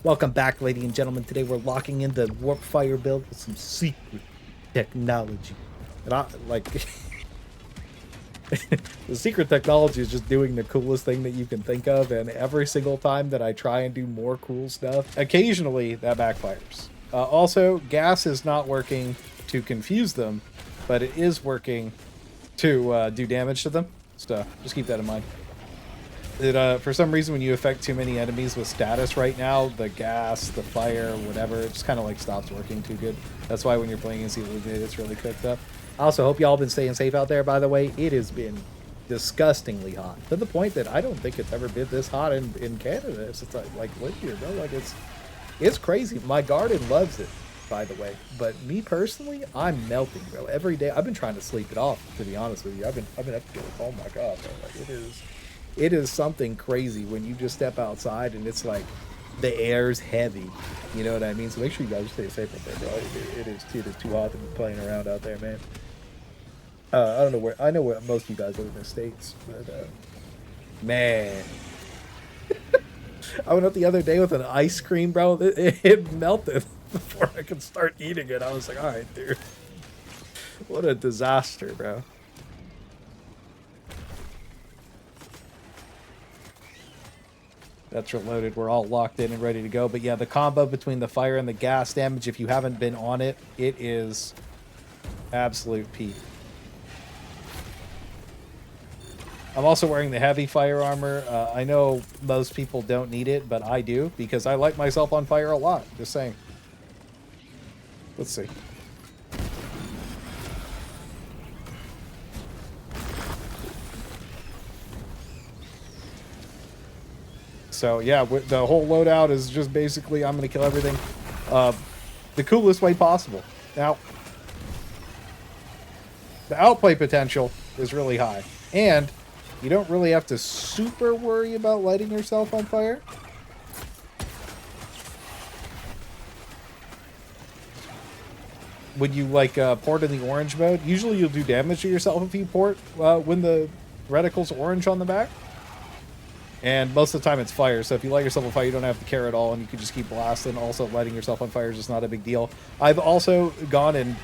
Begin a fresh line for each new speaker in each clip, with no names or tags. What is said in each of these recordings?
Welcome back, ladies and gentlemen. Today we're locking in the Warpfire build with some secret technology. And I like the secret technology is just doing the coolest thing that you can think of, and every single time that I try and do more cool stuff, occasionally that backfires. Also, gas is not working to confuse them, but it is working to do damage to them. So just keep that in mind. For some reason, when you affect too many enemies with status right now, the gas, the fire, whatever, it just kind of like stops working too good. That's why when you're playing against the Illuminate, it's really cooked up. I also hope y'all been staying safe out there, by the way. It has been disgustingly hot, to the point that I don't think it's ever been this hot in Canada. It's just like live here, bro. Like it's crazy. My garden loves it, by the way. But me personally, I'm melting, bro. Every day, I've been trying to sleep it off, to be honest with you. I've been up to, oh my god, bro. Like it is something crazy when you just step outside and it's like the air's heavy. You know what I mean? So make sure you guys stay safe out there, bro. It is too hot to be playing around out there, man. I don't know where. I know where most of you guys live in the States, but man. I went out the other day with an ice cream, bro. It melted before I could start eating it. I was like, all right, dude. What a disaster, bro. That's reloaded. We're all locked in and ready to go. But yeah, the combo between the fire and the gas damage, if you haven't been on it, it is absolute peak. I'm also wearing the heavy fire armor. I know most people don't need it, but I do because I light myself on fire a lot. Just saying. Let's see. So yeah, the whole loadout is just basically I'm going to kill everything the coolest way possible. Now, the outplay potential is really high, and you don't really have to super worry about lighting yourself on fire. When you like port in the orange mode, usually you'll do damage to yourself if you port when the reticle's orange on the back. And most of the time it's fire, so if you light yourself on fire, you don't have to care at all, and you can just keep blasting. Also, lighting yourself on fire is just not a big deal. I've also gone and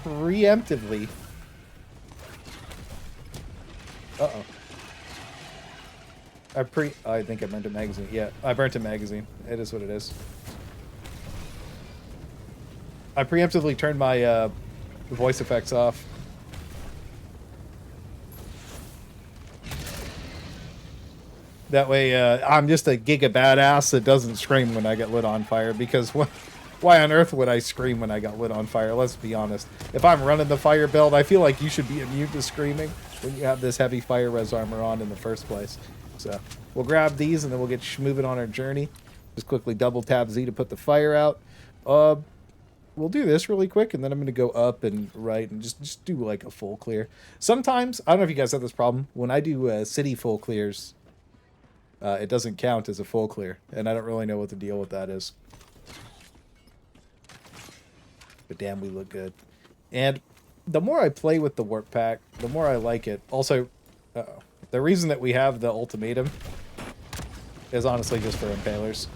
preemptively... Uh-oh. I think I burnt a magazine. Yeah, I burnt a magazine. It is what it is. I preemptively turned my voice effects off. That way, I'm just a giga badass that doesn't scream when I get lit on fire, because why on earth would I scream when I got lit on fire? Let's be honest. If I'm running the fire build, I feel like you should be immune to screaming when you have this heavy fire res armor on in the first place. So we'll grab these and then we'll get moving on our journey. Just quickly double tap Z to put the fire out. We'll do this really quick, and then I'm going to go up and right and just do like a full clear. Sometimes, I don't know if you guys have this problem, when I do city full clears, it doesn't count as a full clear, and I don't really know what the deal with that is. But damn, we look good. And the more I play with the warp pack, the more I like it. Also, the reason that we have the ultimatum is honestly just for impalers,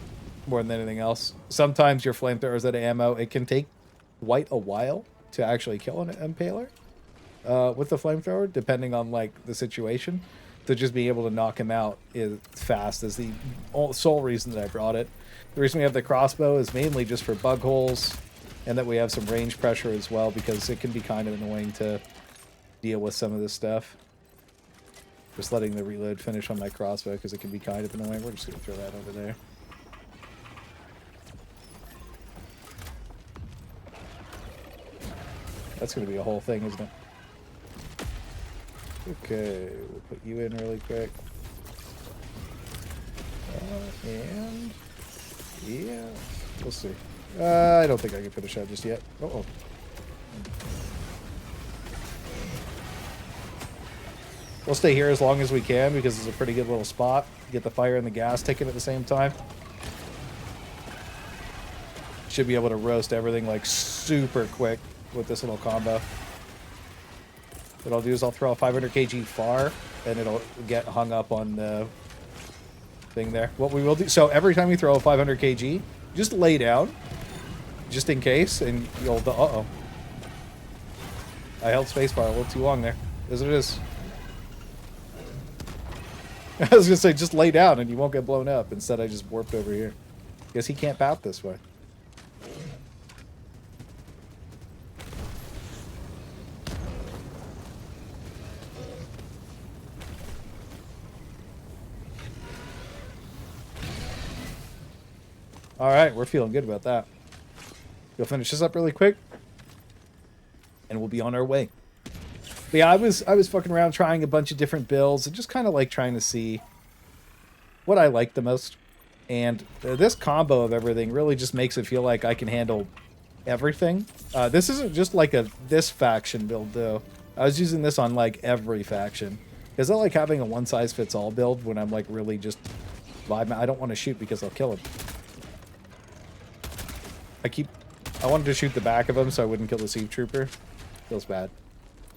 more than anything else. Sometimes your flamethrowers out of ammo, it can take quite a while to actually kill an impaler with the flamethrower, depending on like the situation. To just be able to knock him out fast is the sole reason that I brought it. The reason we have the crossbow is mainly just for bug holes, and that we have some range pressure as well, because it can be kind of annoying to deal with some of this stuff. Just letting the reload finish on my crossbow, because it can be kind of annoying. We're just going to throw that over there. That's going to be a whole thing, isn't it? Okay, we'll put you in really quick. And yeah, we'll see. I don't think I can finish that just yet. Uh-oh. We'll stay here as long as we can, because it's a pretty good little spot. Get the fire and the gas ticking at the same time. Should be able to roast everything like super quick with this little combo. What I'll do is I'll throw a 500 kg far, and it'll get hung up on the thing there. What we will do, so every time you throw a 500 kg, just lay down, just in case, and you'll, uh-oh. I held spacebar a little too long there. As it is. I was gonna say, just lay down and you won't get blown up. Instead, I just warped over here. Guess he can't bat this way. All right, we're feeling good about that. We'll finish this up really quick, and we'll be on our way. But yeah, I was fucking around trying a bunch of different builds and just kind of like trying to see what I like the most. And this combo of everything really just makes it feel like I can handle everything. This isn't just like this faction build though. I was using this on like every faction. Because I like having a one-size-fits-all build when I'm like really just vibing. I don't want to shoot because I'll kill him. I wanted to shoot the back of him so I wouldn't kill the siege trooper. Feels bad.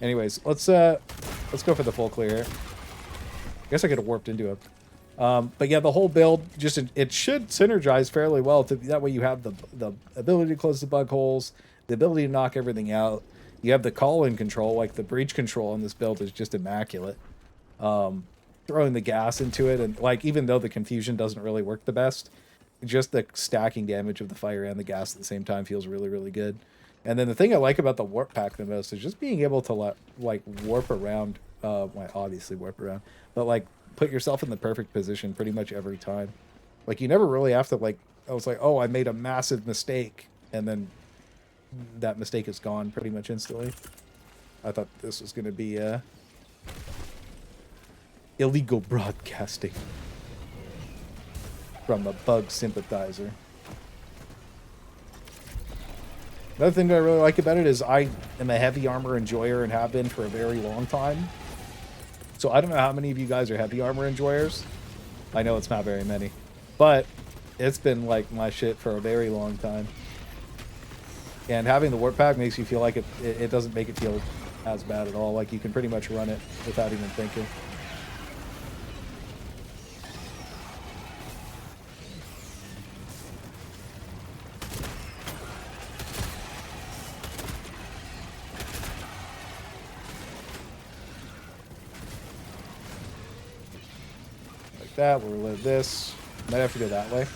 Anyways, let's go for the full clear here. I guess I could have warped into him. But yeah, the whole build just it should synergize fairly well. That way you have the ability to close the bug holes, the ability to knock everything out. You have the call-in control, like the breach control on this build is just immaculate. Throwing the gas into it, and like even though the confusion doesn't really work the best, just the stacking damage of the fire and the gas at the same time feels really, really good. And then the thing I like about the warp pack the most is just being able to like warp around, well, obviously warp around, but like put yourself in the perfect position pretty much every time. Like you never really have to like, I was like, oh, I made a massive mistake, and then that mistake is gone pretty much instantly. I thought this was going to be illegal broadcasting from a bug sympathizer. Another thing that I really like about it is I am a heavy armor enjoyer and have been for a very long time. So I don't know how many of you guys are heavy armor enjoyers. I know it's not very many, but it's been like my shit for a very long time. And having the warp pack makes you feel like it doesn't make it feel as bad at all. Like you can pretty much run it without even thinking. That, we'll reload this. Might have to go that way.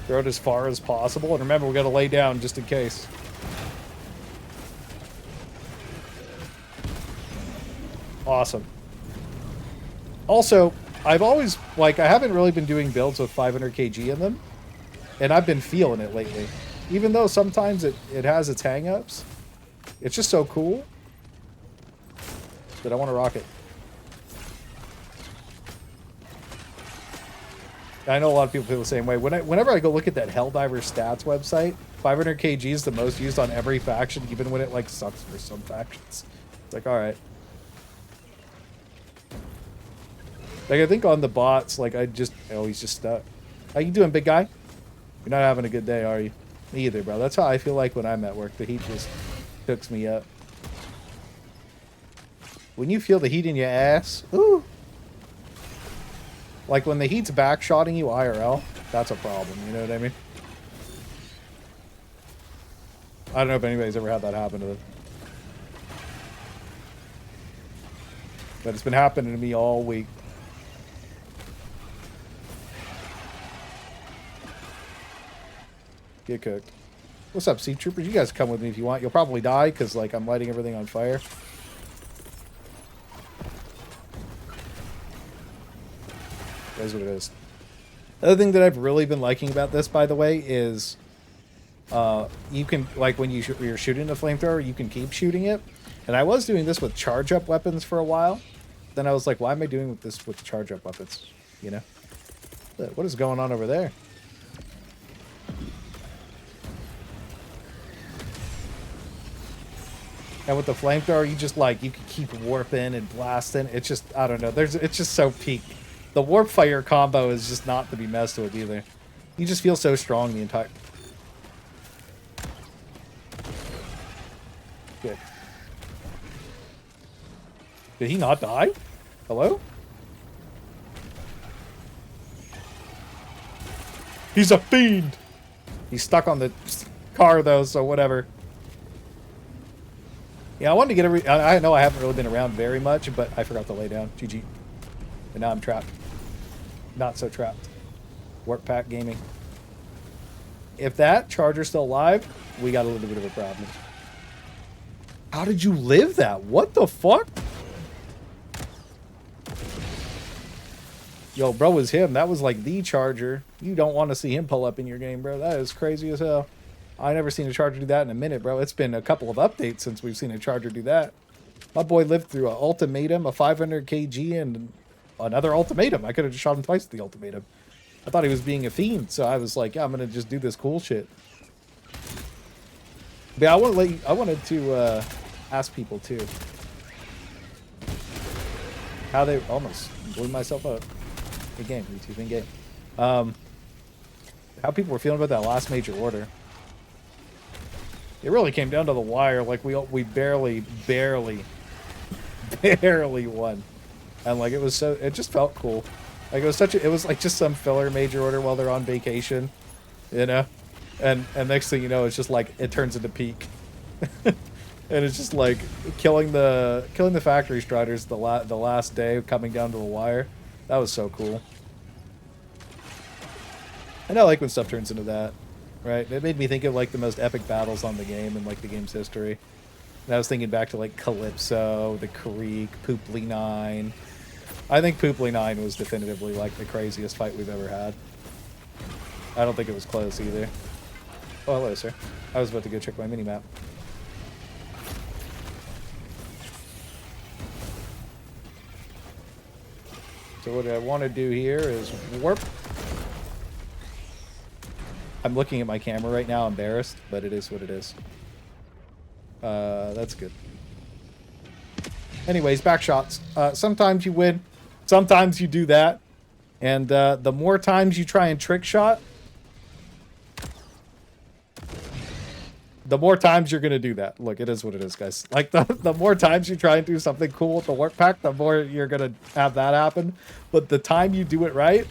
Throw it as far as possible, and remember, we got to lay down just in case. Awesome. Also, I've always, like, I haven't really been doing builds with 500 kg in them, and I've been feeling it lately. Even though sometimes it has its hang-ups, it's just so cool that I want to rock it. I know a lot of people feel the same way. Whenever I go look at that Helldivers stats website, 500 kg is the most used on every faction, even when it like sucks for some factions. It's like, all right. Like I think on the bots, like oh, he's just stuck. How you doing, big guy? You're not having a good day, are you? Me either, bro. That's how I feel like when I'm at work. The heat just cooks me up. When you feel the heat in your ass, ooh. Like when the heat's backshotting you IRL, that's a problem, you know what I mean? I don't know if anybody's ever had that happen to them. But it's been happening to me all week. Get cooked. What's up, Sea Troopers? You guys come with me if you want. You'll probably die because like I'm lighting everything on fire. That's what it is. The other thing that I've really been liking about this, by the way, is you can, like when you're shooting a flamethrower, you can keep shooting it. And I was doing this with charge-up weapons for a while. Then I was like, why am I doing this with charge-up weapons? You know? What is going on over there? And with the flamethrower, you just like, you can keep warping and blasting. It's just, I don't know. It's just so peak. The Warpfire combo is just not to be messed with either. You just feel so strong the entire... Good. Did he not die? Hello? He's a fiend! He's stuck on the car, though, so whatever. Yeah, I wanted to get I know I haven't really been around very much, but I forgot to lay down. GG. And now I'm trapped. Not so trapped. Warp Pack Gaming. If that charger's still alive, we got a little bit of a problem. How did you live that? What the fuck? Yo, bro, was him. That was like the charger. You don't want to see him pull up in your game, bro. That is crazy as hell. I never seen a charger do that in a minute, bro. It's been a couple of updates since we've seen a charger do that. My boy lived through an ultimatum, a 500 kg, and another ultimatum. I could have just shot him twice with the ultimatum. I thought he was being a fiend, so I was like, yeah, I'm going to just do this cool shit. But yeah, I wanted to ask people, too. How they almost blew myself up. Good game, YouTube, in game. How people were feeling about that last major order. It really came down to the wire. Like we barely won, and like it just felt cool. Like it was like just some filler major order while they're on vacation, you know, and next thing you know, it's just like it turns into peak, and it's just like killing the factory striders the last day coming down to the wire. That was so cool. And I like when stuff turns into that. Right, it made me think of like the most epic battles on the game and like the game's history. And I was thinking back to like Calypso, the Creek, Pooply 9. I think Pooply 9 was definitively like the craziest fight we've ever had. I don't think it was close either. Oh, hello, sir. I was about to go check my mini-map. So what I want to do here is warp. I'm looking at my camera right now, embarrassed, but it is what it is. That's good. Anyways, back shots. Sometimes you win, sometimes you do that, and the more times you try and trick shot, the more times you're gonna do that. Look, it is what it is, guys. Like the more times you try and do something cool with the Warp Pack, the more you're gonna have that happen. But the time you do it right,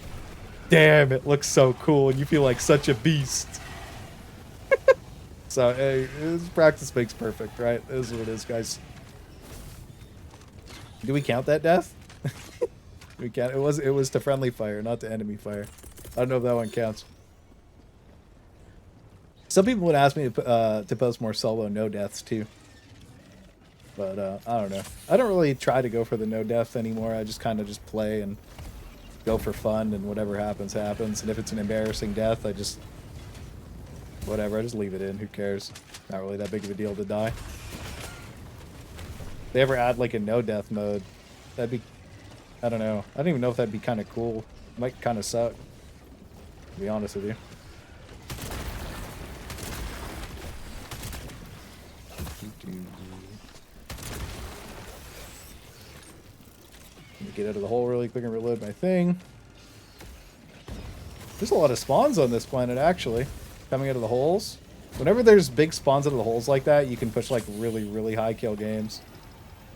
damn, it looks so cool, and you feel like such a beast. So, hey, practice makes perfect, right? This is what it is, guys. Do we count that death? We count. It was to friendly fire, not to enemy fire. I don't know if that one counts. Some people would ask me to post more solo no deaths too, but I don't know. I don't really try to go for the no death anymore. I just kind of just play and go for fun, and whatever happens, happens. And if it's an embarrassing death, I just... whatever, I just leave it in. Who cares? Not really that big of a deal to die. If they ever add, like, a no-death mode, that'd be... I don't know. I don't even know if that'd be kind of cool. It might kind of suck, to be honest with you. Get out of the hole really quick and reload my thing. There's a lot of spawns on this planet, actually, coming out of the holes. Whenever there's big spawns out of the holes like that, you can push like really, really high kill games.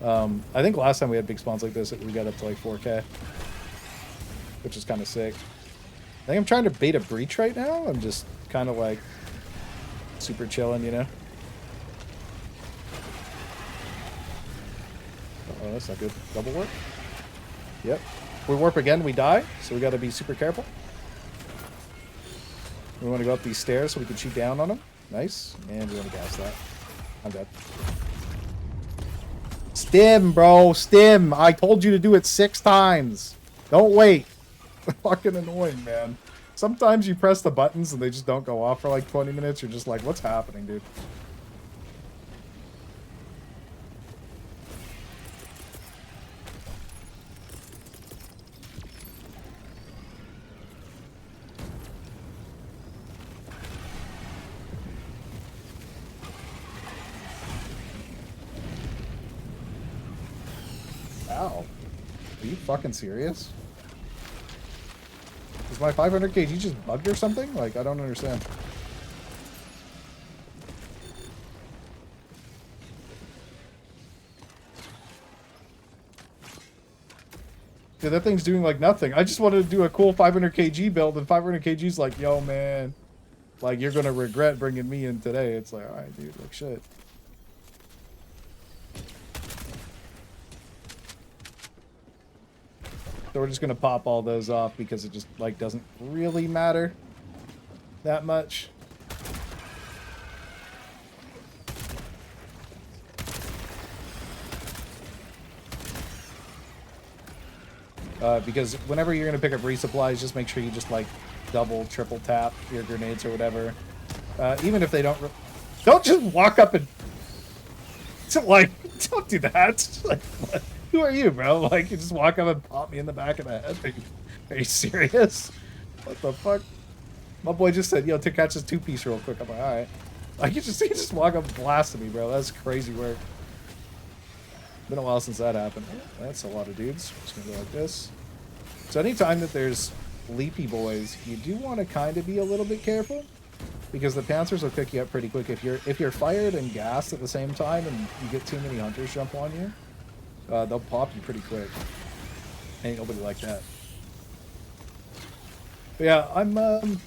I think last time we had big spawns like this, we got up to like 4K, which is kind of sick. I think I'm trying to bait a breach right now. I'm just kind of like super chilling, you know? Oh, that's not good. Double warp? Yep. We warp again, we die, so we got to be super careful. We want to go up these stairs so we can shoot down on them. Nice. And we want to gas that. I'm dead. Stim, bro. Stim. I told you to do it 6 times. Don't wait. Fucking annoying, man. Sometimes you press the buttons and they just don't go off for like 20 minutes. You're just like, what's happening, dude? Ow. Are you fucking serious? Is my 500 kg just bugged or something? Like, I don't understand. Dude, that thing's doing like nothing. I just wanted to do a cool 500 kg build, and 500 kg's like, yo, man. Like, you're gonna regret bringing me in today. It's like, alright, dude, like, shit. So we're just gonna pop all those off because it just, like, doesn't really matter that much. Because whenever you're going to pick up resupplies, just make sure you just, like, double, triple tap your grenades or whatever. Even if they don't... Don't just walk up and... Like, don't do that. Like, what? Who are you, bro? Like, you just walk up and pop me in the back of the head. Are you serious? What the fuck? My boy just said, yo, to catch this two-piece real quick. I'm like, alright. Like, you just walk up and blasted me, bro. That's crazy work. Been a while since that happened. That's a lot of dudes. Just gonna go like this. So anytime that there's leapy boys, you do want to kind of be a little bit careful, because the Panthers will pick you up pretty quick. If you're fired and gassed at the same time and you get too many hunters jump on you, they'll pop you pretty quick. Ain't nobody like that. But yeah, I'm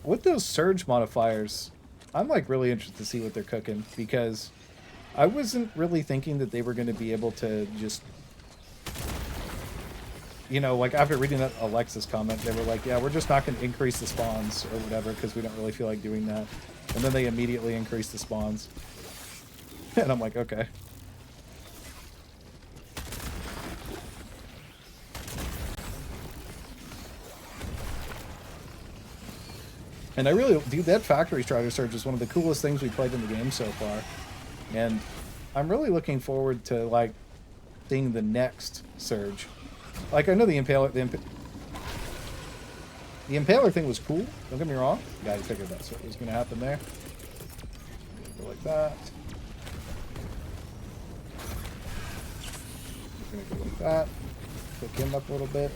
with those surge modifiers. I'm like really interested to see what they're cooking, because I wasn't really thinking that they were going to be able to just, you know, like after reading that Alexis comment, they were like, yeah, we're just not going to increase the spawns or whatever because we don't really feel like doing that. And then they immediately increased the spawns. And I'm like, okay. And I really, dude, that factory strider surge is one of the coolest things we played in the game so far. And I'm really looking forward to, like, seeing the next surge. Like, I know the Impaler, the Impaler thing was cool, don't get me wrong. Yeah, I figured that's what was going to happen there. Go like that. We're going to go like that. Pick him up a little bit.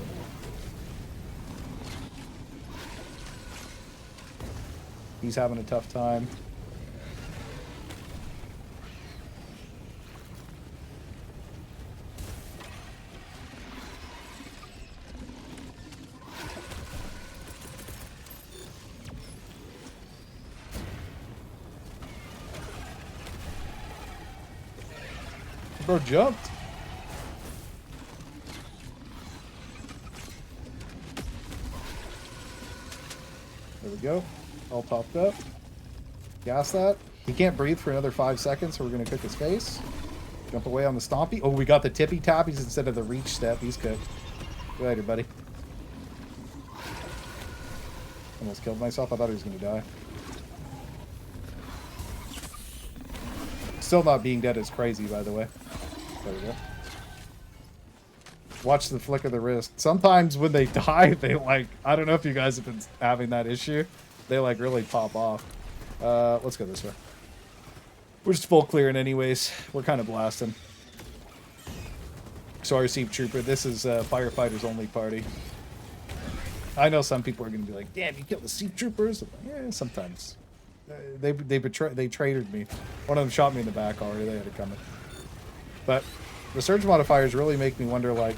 He's having a tough time. Bro jumped. There we go. All topped up. Gas that. He can't breathe for another 5 seconds, so we're going to cook his face. Jump away on the stompy. Oh, we got the tippy tappies instead of the reach step. He's cooked. Good later, buddy. Almost killed myself. I thought he was going to die. Still not being dead is crazy, by the way. There we go. Watch the flick of the wrist. Sometimes when they die, they like... I don't know if you guys have been having that issue. They like really pop off. Let's go this way. We're just full clearing anyways. We're kind of blasting. Sorry, Seep Trooper. This is firefighters only party. I know some people are going to be like, damn, you killed the Seep Troopers? Like, yeah, sometimes. They traitored me. One of them shot me in the back already. They had it coming. But the surge modifiers really make me wonder, like,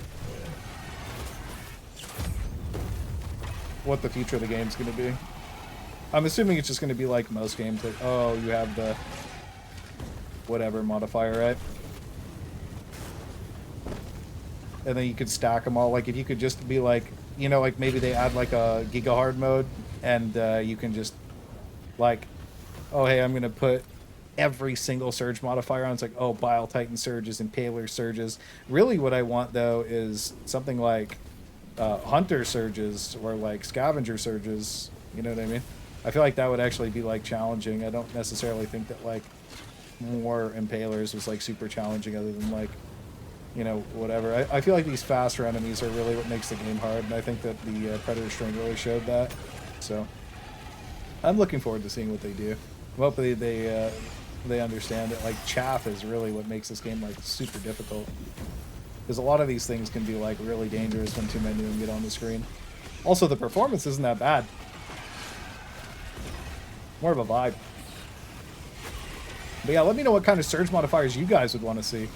what the future of the game's going to be. I'm assuming it's just going to be like most games. Like, oh, you have the whatever modifier, right? And then you could stack them all. Like, if you could just be like, you know, like maybe they add like a Giga Hard mode, and you can just like, oh, hey, I'm going to put every single surge modifier on. It's like, oh, Bile Titan surges, Impaler surges. Really what I want, though, is something like Hunter surges or like Scavenger surges. You know what I mean? I feel like that would actually be like challenging. I don't necessarily think that like more Impalers was like super challenging, other than like, you know, whatever. I feel like these faster enemies are really what makes the game hard, and I think that the Predator Strain really showed that. So I'm looking forward to seeing what they do. Hopefully they understand that like chaff is really what makes this game like super difficult, because a lot of these things can be like really dangerous when too many of them get on the screen. Also, the performance isn't that bad. More of a vibe. But yeah, let me know what kind of surge modifiers you guys would want to see.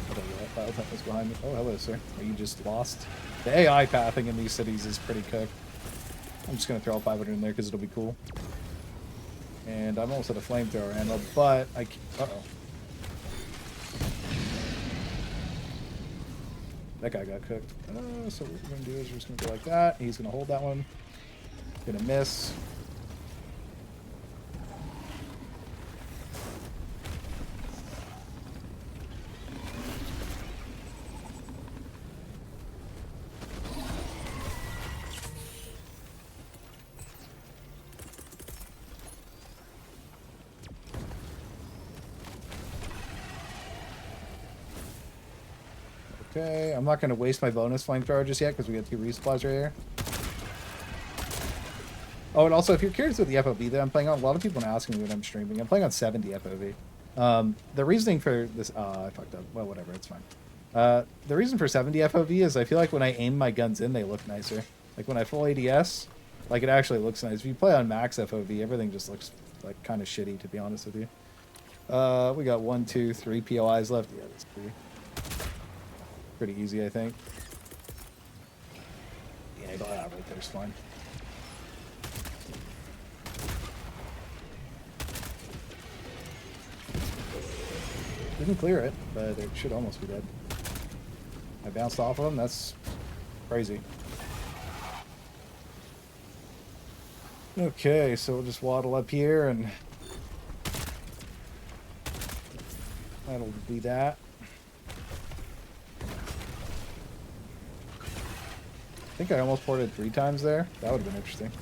What do I got? File that was behind me. Oh, hello, sir. Are you just lost? The AI pathing in these cities is pretty cooked. I'm just going to throw a 500 in there because it'll be cool. And I'm almost at a flamethrower ammo, but I can't... Uh-oh. That guy got cooked. So what we're going to do is we're just going to go like that. He's going to hold that one. Going to miss. Okay, I'm not going to waste my bonus flamethrower just yet because we got 2 resupplies right here. Oh, and also, if you're curious with the FOV that I'm playing on, a lot of people are asking me when I'm streaming. I'm playing on 70 FOV. The reasoning for this... I fucked up. Well, whatever, it's fine. The reason for 70 FOV is I feel like when I aim my guns in, they look nicer. Like, when I full ADS, like, it actually looks nice. If you play on max FOV, everything just looks, like, kind of shitty, to be honest with you. We got 1, 2, 3 POIs left. Yeah, that's 3. Pretty easy, I think. Yeah, go out right there's fine. Didn't clear it, but it should almost be dead. I bounced off of him. That's crazy. Okay, so we'll just waddle up here and that'll be that. I think I almost ported 3 times there. That would have been interesting.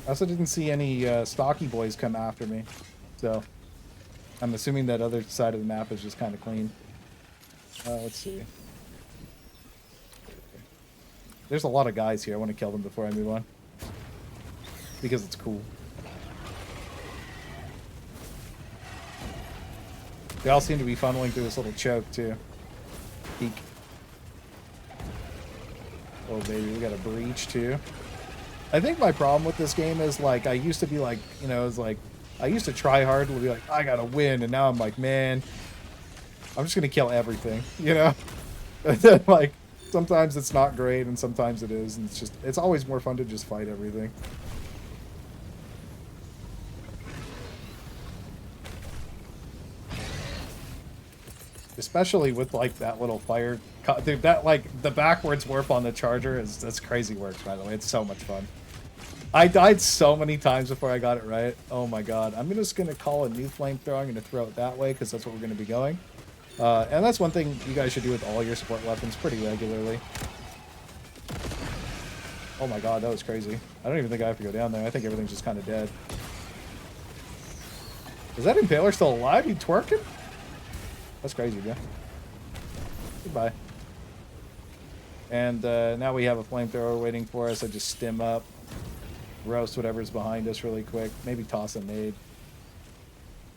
I also didn't see any stocky boys come after me, so I'm assuming that other side of the map is just kind of clean. Let's see. There's a lot of guys here. I want to kill them before I move on because it's cool. They all seem to be funneling through this little choke, too. Peek. Oh, baby, we got a breach, too. I think my problem with this game is, like, I used to be like, you know, it's like, I used to try hard to be like, I gotta win, and now I'm like, man, I'm just gonna kill everything, you know? And then, like, sometimes it's not great, and sometimes it is, and it's always more fun to just fight everything. Especially with, like, that little fire... Dude, that, like, the backwards warp on the charger that's crazy work, by the way. It's so much fun. I died so many times before I got it right. Oh, my God. I'm just going to call a new flamethrower. I'm going to throw it that way, because that's what we're going to be going. And that's one thing you guys should do with all your support weapons pretty regularly. Oh, my God. That was crazy. I don't even think I have to go down there. I think everything's just kind of dead. Is that Impaler still alive? You twerking? That's crazy, yeah. Goodbye. And now we have a flamethrower waiting for us. I just stim up, roast whatever's behind us really quick. Maybe toss a nade.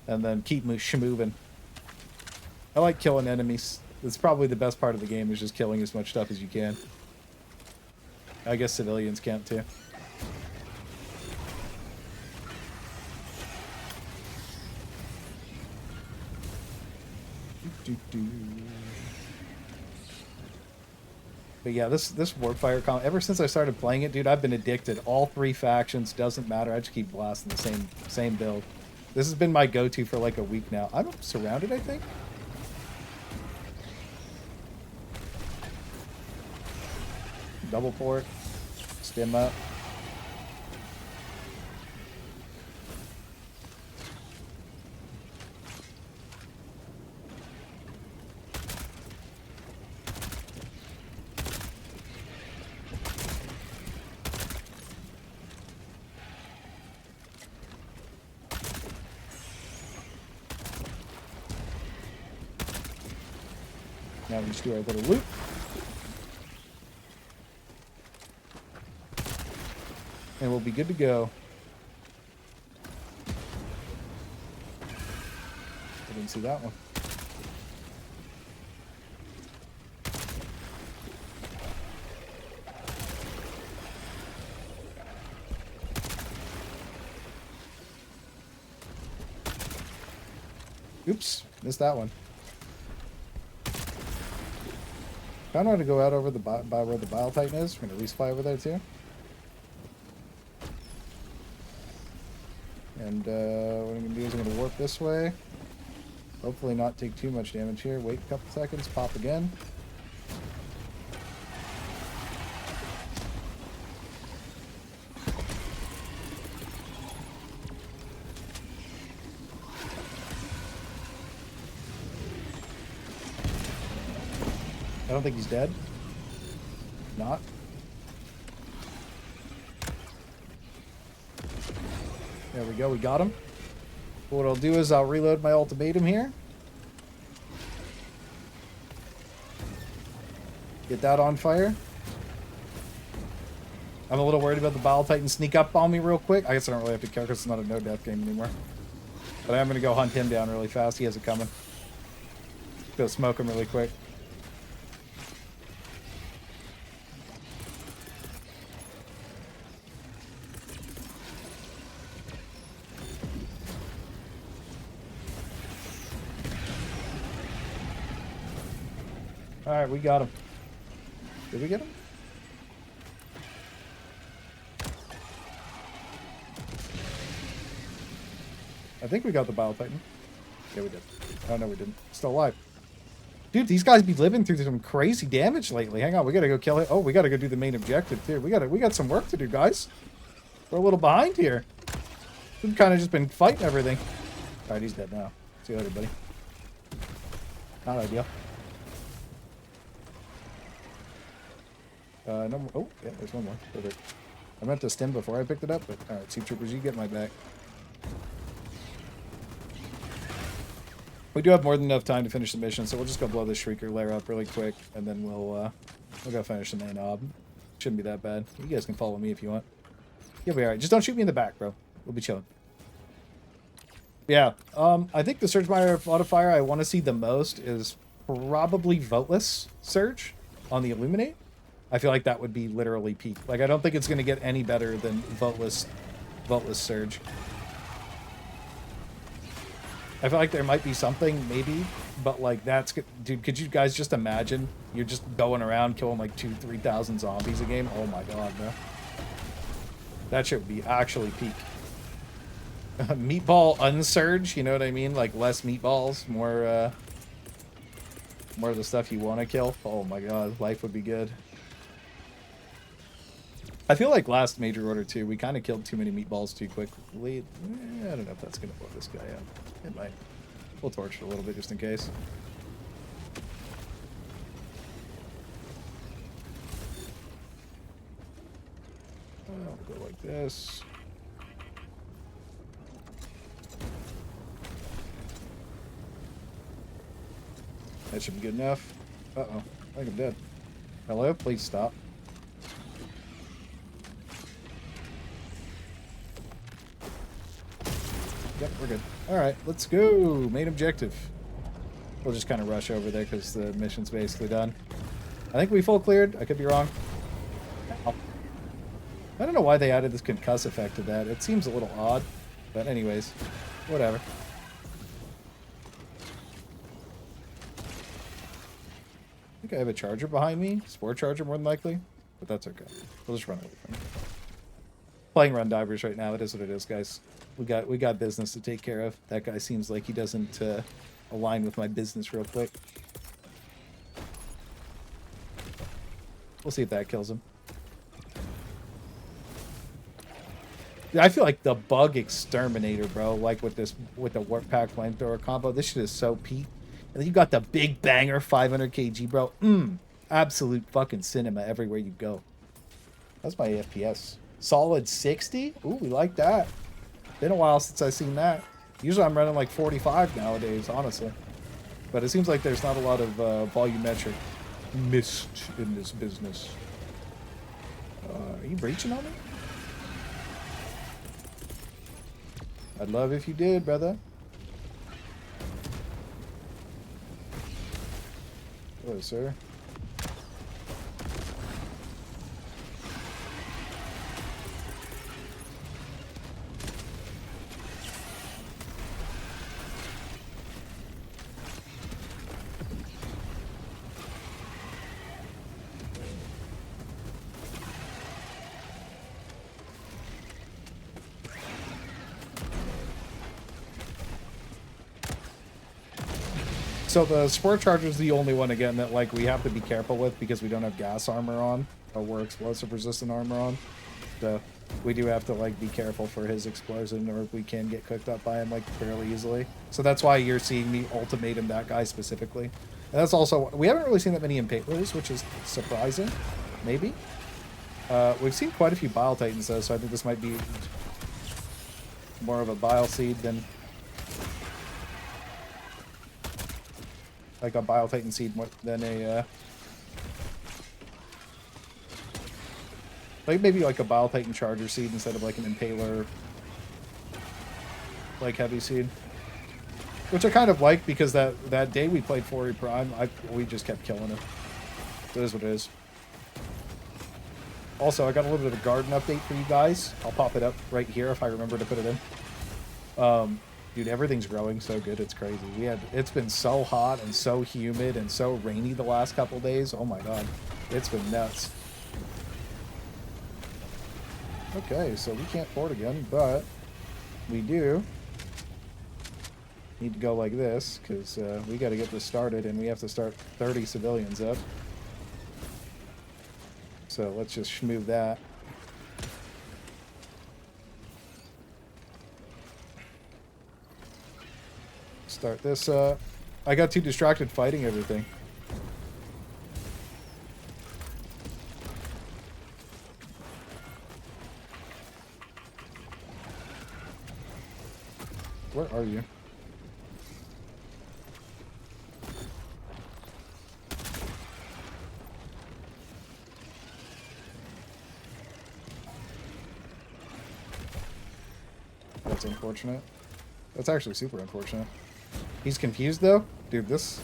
And then keep moving. I like killing enemies. That's probably the best part of the game is just killing as much stuff as you can. I guess civilians can't too. But yeah, this Warpfire comp, ever since I started playing it, dude, I've been addicted. All 3 factions, doesn't matter. I just keep blasting the same build. This has been my go-to for like a week now. I'm surrounded, I think. Double port, stim up. Now we just do our little loop. And we'll be good to go. I didn't see that one. Oops, missed that one. I don't want to go out over the by where the Bile Titan is. We're gonna resupply over there too. And what I'm gonna do is I'm gonna warp this way. Hopefully not take too much damage here. Wait a couple seconds, pop again. I don't think he's dead. Not. There we go, we got him. What I'll do is I'll reload my ultimatum here. Get that on fire. I'm a little worried about the Bile Titan sneak up on me real quick. I guess I don't really have to care because it's not a no-death game anymore. But I am going to go hunt him down really fast. He has it coming. Go smoke him really quick. Alright, we got him. Did we get him? I think we got the Bile Titan. Yeah, we did. Oh, no, we didn't. Still alive. Dude, these guys be living through some crazy damage lately. Hang on, we gotta go kill it. Oh, we gotta go do the main objective, too. We got some work to do, guys. We're a little behind here. We've kind of just been fighting everything. Alright, he's dead now. See you later, buddy. Not ideal. No more. Oh, yeah, there's one more. Perfect. I meant to stim before I picked it up, but alright, Sea Troopers, you get my back. We do have more than enough time to finish the mission, so we'll just go blow this Shrieker lair up really quick, and then we'll go finish the main ob. Shouldn't be that bad. You guys can follow me if you want. You'll be alright. Just don't shoot me in the back, bro. We'll be chilling. Yeah, I think the Surge modifier I want to see the most is probably Voteless Surge on the Illuminate. I feel like that would be literally peak. Like, I don't think it's going to get any better than Voteless Surge. I feel like there might be something, maybe, but, like, that's... Dude, could you guys just imagine? You're just going around killing, like, 2,000-3,000 zombies a game? Oh, my God, bro. That shit would be actually peak. Meatball unsurge, you know what I mean? Like, less meatballs, more of the stuff you want to kill. Oh, my God, life would be good. I feel like last Major Order 2, we kind of killed too many meatballs too quickly. I don't know if that's going to blow this guy up. It might. We'll torch it a little bit just in case. I'll go like this. That should be good enough. Uh-oh. I think I'm dead. Hello? Please stop. Yep, we're good. Alright, let's go. Main objective. We'll just kind of rush over there because the mission's basically done. I think we full cleared. I could be wrong. Ow. I don't know why they added this concuss effect to that. It seems a little odd. But anyways, whatever. I think I have a charger behind me. Spore charger more than likely. But that's okay. We'll just run away from it. Playing Run Divers right now. It is what it is, guys. We got business to take care of. That guy seems like he doesn't align with my business real quick. We'll see if that kills him. Yeah, I feel like the bug exterminator, bro. Like with the warp pack flamethrower combo. This shit is so peak. And then you got the big banger 500 kg, bro. Absolute fucking cinema everywhere you go. That's my FPS. Solid 60? Ooh, we like that. Been a while since I've seen that. Usually I'm running like 45 nowadays, honestly. But it seems like there's not a lot of volumetric mist in this business. Are you breaching on me? I'd love if you did, brother. Hello, sir. So the Spore Charger is the only one, again, that, like, we have to be careful with because we don't have gas armor on, or explosive resistant armor on. So we do have to, like, be careful for his explosion, or we can get cooked up by him, like, fairly easily. So that's why you're seeing me ultimatum that guy specifically. And that's also, we haven't really seen that many Impalers, which is surprising, maybe. We've seen quite a few Bile Titans, though, so I think this might be more of a Bile Seed than... like a Bile Titan Seed than a... like maybe like a Bile Titan Charger Seed instead of like an Impaler... like Heavy Seed. Which I kind of like, because that day we played Fury Prime, we just kept killing it. So it is what it is. Also, I got a little bit of a garden update for you guys. I'll pop it up right here if I remember to put it in. Dude, everything's growing so good, it's crazy. It's been so hot and so humid and so rainy the last couple days. Oh my god. It's been nuts. Okay, so we can't port again, but we do need to go like this, because we got to get this started, and we have to start 30 civilians up. So let's just schmooze that. Start this. I got too distracted fighting everything. Where are you? That's unfortunate. That's actually super unfortunate. He's confused, though. Dude, this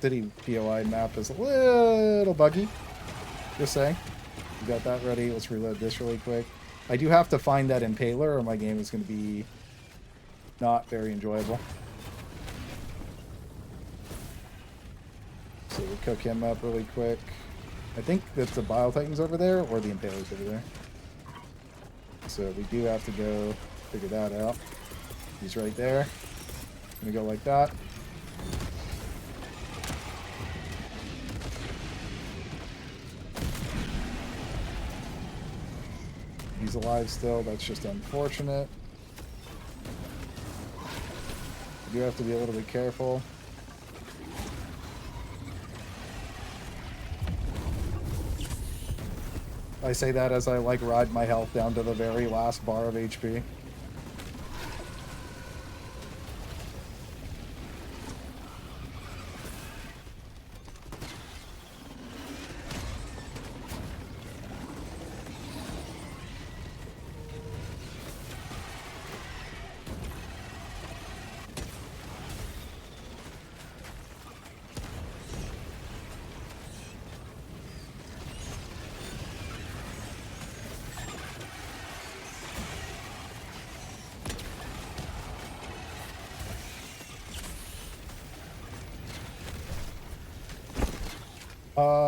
city POI map is a little buggy. Just saying. We got that ready. Let's reload this really quick. I do have to find that Impaler, or my game is going to be not very enjoyable. So we cook him up really quick. I think that's the Bile Titans over there, or the Impaler's over there. So we do have to go figure that out. He's right there. I'm gonna go like that. He's alive still. That's just unfortunate. You do have to be a little bit careful. I say that as I like ride my health down to the very last bar of HP.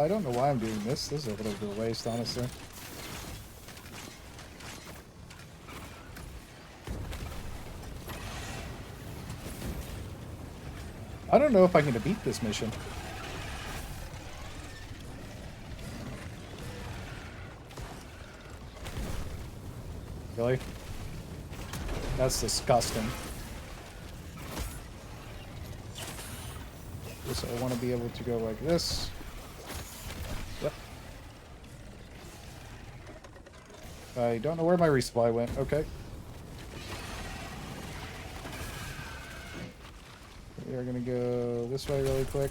I don't know why I'm doing this. This is a little bit of a waste, honestly. I don't know if I can beat this mission. Really? That's disgusting. So I want to be able to go like this. Yep. I don't know where my resupply went. Okay. We are going to go this way really quick.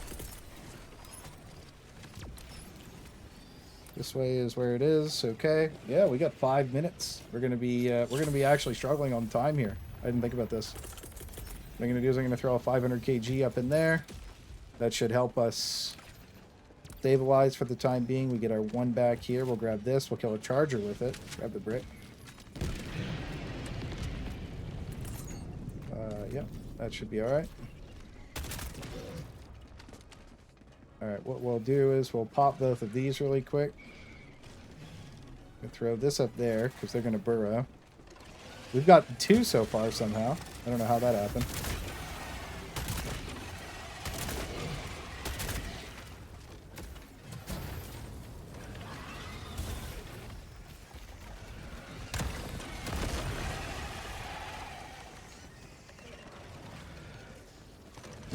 This way is where it is. Okay. Yeah, we got 5 minutes. We're going to be actually struggling on time here. I didn't think about this. What I'm going to do is I'm going to throw a 500 kg up in there. That should help us stabilize for the time being. We get our one back here. We'll grab this. We'll kill a charger with it. Grab the brick. Yep, that should be alright. Alright, what we'll do is we'll pop both of these really quick. We'll throw this up there, because they're going to burrow. We've got 2 so far somehow. I don't know how that happened.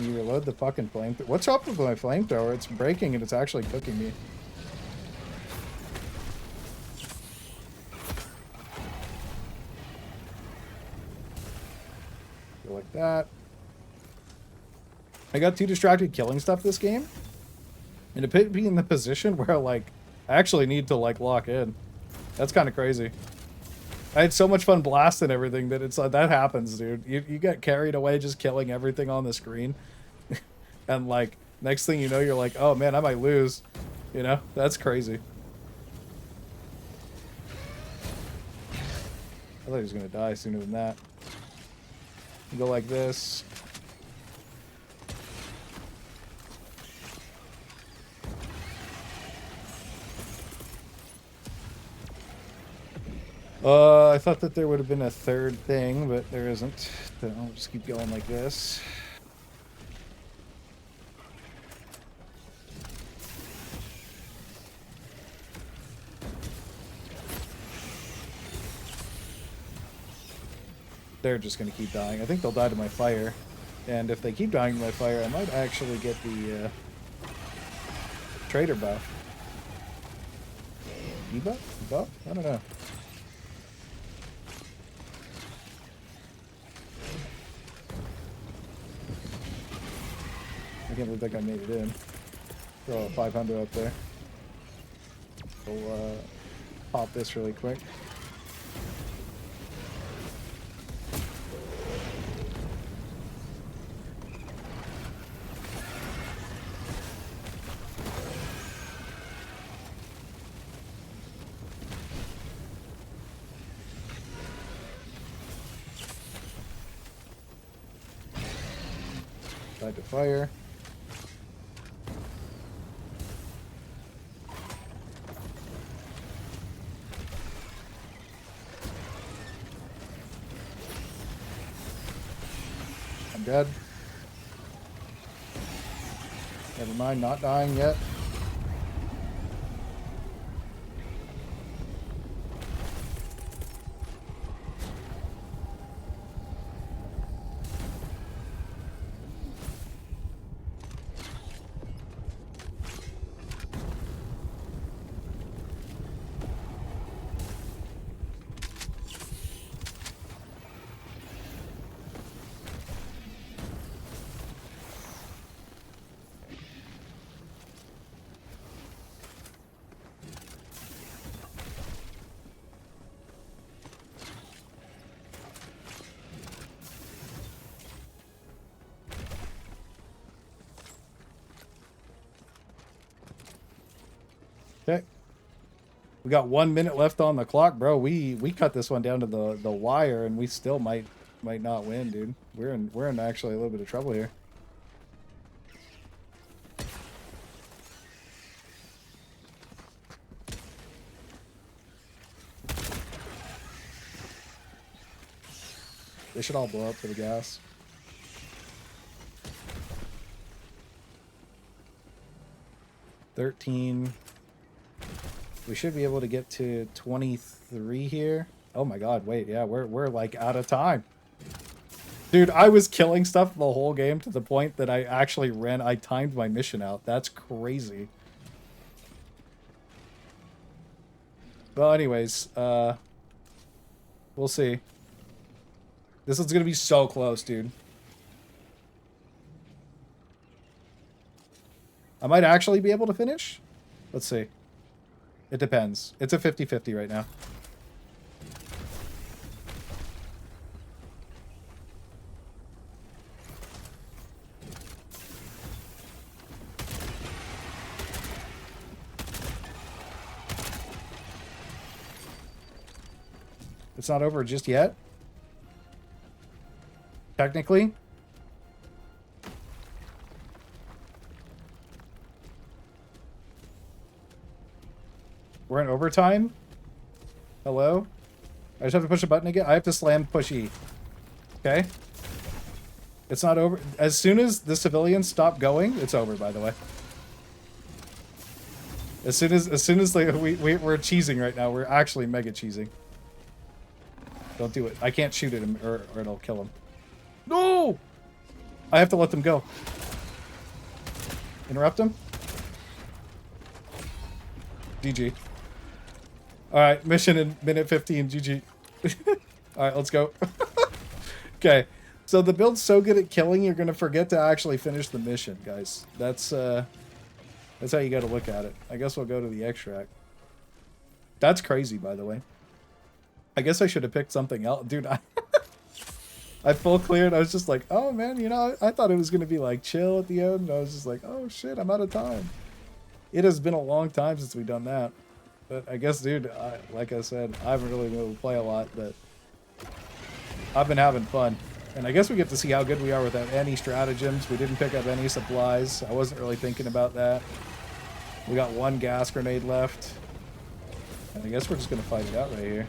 Can you reload the fucking flamethrower? What's up with my flamethrower? It's breaking and it's actually cooking me. Go like that. I got too distracted killing stuff this game. And it put me in the position where, like, I actually need to, like, lock in. That's kind of crazy. I had so much fun blasting everything that it's like, that happens, dude. You get carried away just killing everything on the screen. And, like, next thing you know, you're like, oh, man, I might lose. You know? That's crazy. I thought he was going to die sooner than that. Go like this. I thought that there would have been a third thing, but there isn't. So I'll just keep going like this. They're just going to keep dying. I think they'll die to my fire. And if they keep dying to my fire, I might actually get the trader buff. Debuff? Buff? I don't know. I can't believe that guy made it in. Throw a 500 up there. We'll pop this really quick. Died to fire. I'm dead. Never mind, not dying yet. Okay. We got 1 minute left on the clock, bro. We cut this one down to the wire, and we still might not win, dude. We're in actually a little bit of trouble here. They should all blow up for the gas. $13. We should be able to get to 23 here. Oh my god, wait, yeah, we're like out of time. Dude, I was killing stuff the whole game to the point that I actually I timed my mission out. That's crazy. Well, anyways, we'll see. This is gonna be so close, dude. I might actually be able to finish. Let's see. It depends. It's a 50-50 right now. It's not over just yet. Technically. We're in overtime. Hello? I just have to push a button again. I have to slam push E. Okay? It's not over. As soon as the civilians stop going, it's over, by the way. As soon as like, we're cheesing right now. We're actually mega cheesing. Don't do it. I can't shoot at him or it'll kill him. No! I have to let them go. Interrupt them. GG. All right, mission in minute 15. GG. All right, let's go. Okay, so the build's so good at killing, you're gonna forget to actually finish the mission, guys. That's how you got to look at it. I guess we'll go to the extract. That's crazy, by the way. I guess I should have picked something else, dude. I full cleared. I was just like, oh man, you know, I thought it was gonna be like chill at the end. I was just like, oh shit, I'm out of time. It has been a long time since we've done that. But I guess, dude, like I said, I haven't really been able to play a lot, but I've been having fun. And I guess we get to see how good we are without any stratagems. We didn't pick up any supplies. I wasn't really thinking about that. We got one gas grenade left. And I guess we're just going to fight it out right here.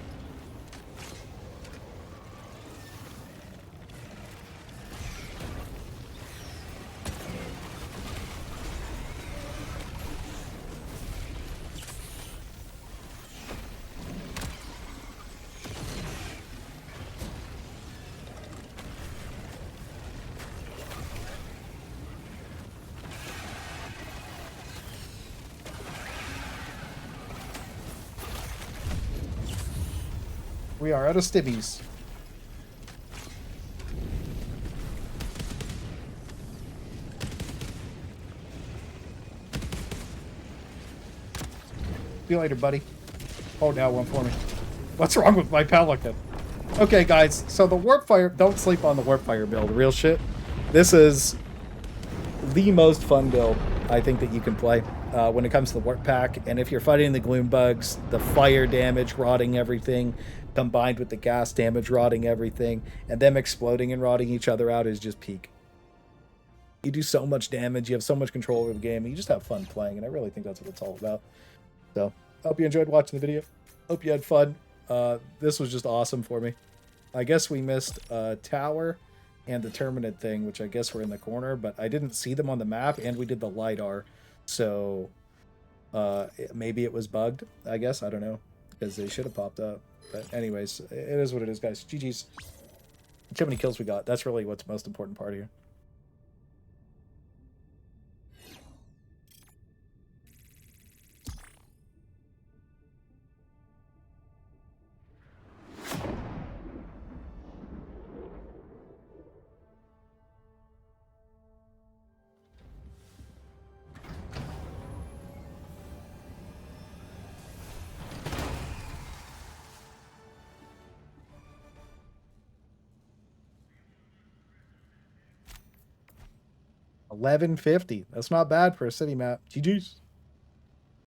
We are out of stimmies. See you later, buddy. Oh, now one for me. What's wrong with my Pelican? Okay, guys, so the Warpfire, don't sleep on the Warpfire build, real shit. This is the most fun build, I think, that you can play when it comes to the Warp Pack. And if you're fighting the Gloom bugs, the fire damage rotting everything, combined with the gas damage rotting everything, and them exploding and rotting each other out is just peak. You do so much damage, you have so much control over the game, and you just have fun playing, and I really think that's what it's all about. So, I hope you enjoyed watching the video. Hope you had fun. This was just awesome for me. I guess we missed Tower and the Terminid thing, which I guess were in the corner, but I didn't see them on the map, and we did the LiDAR, so maybe it was bugged, I guess. I don't know, because they should have popped up. But anyways, it is what it is, guys. GG's. Look how many kills we got. That's really what's the most important part here. $11.50. That's not bad for a city map. GG's.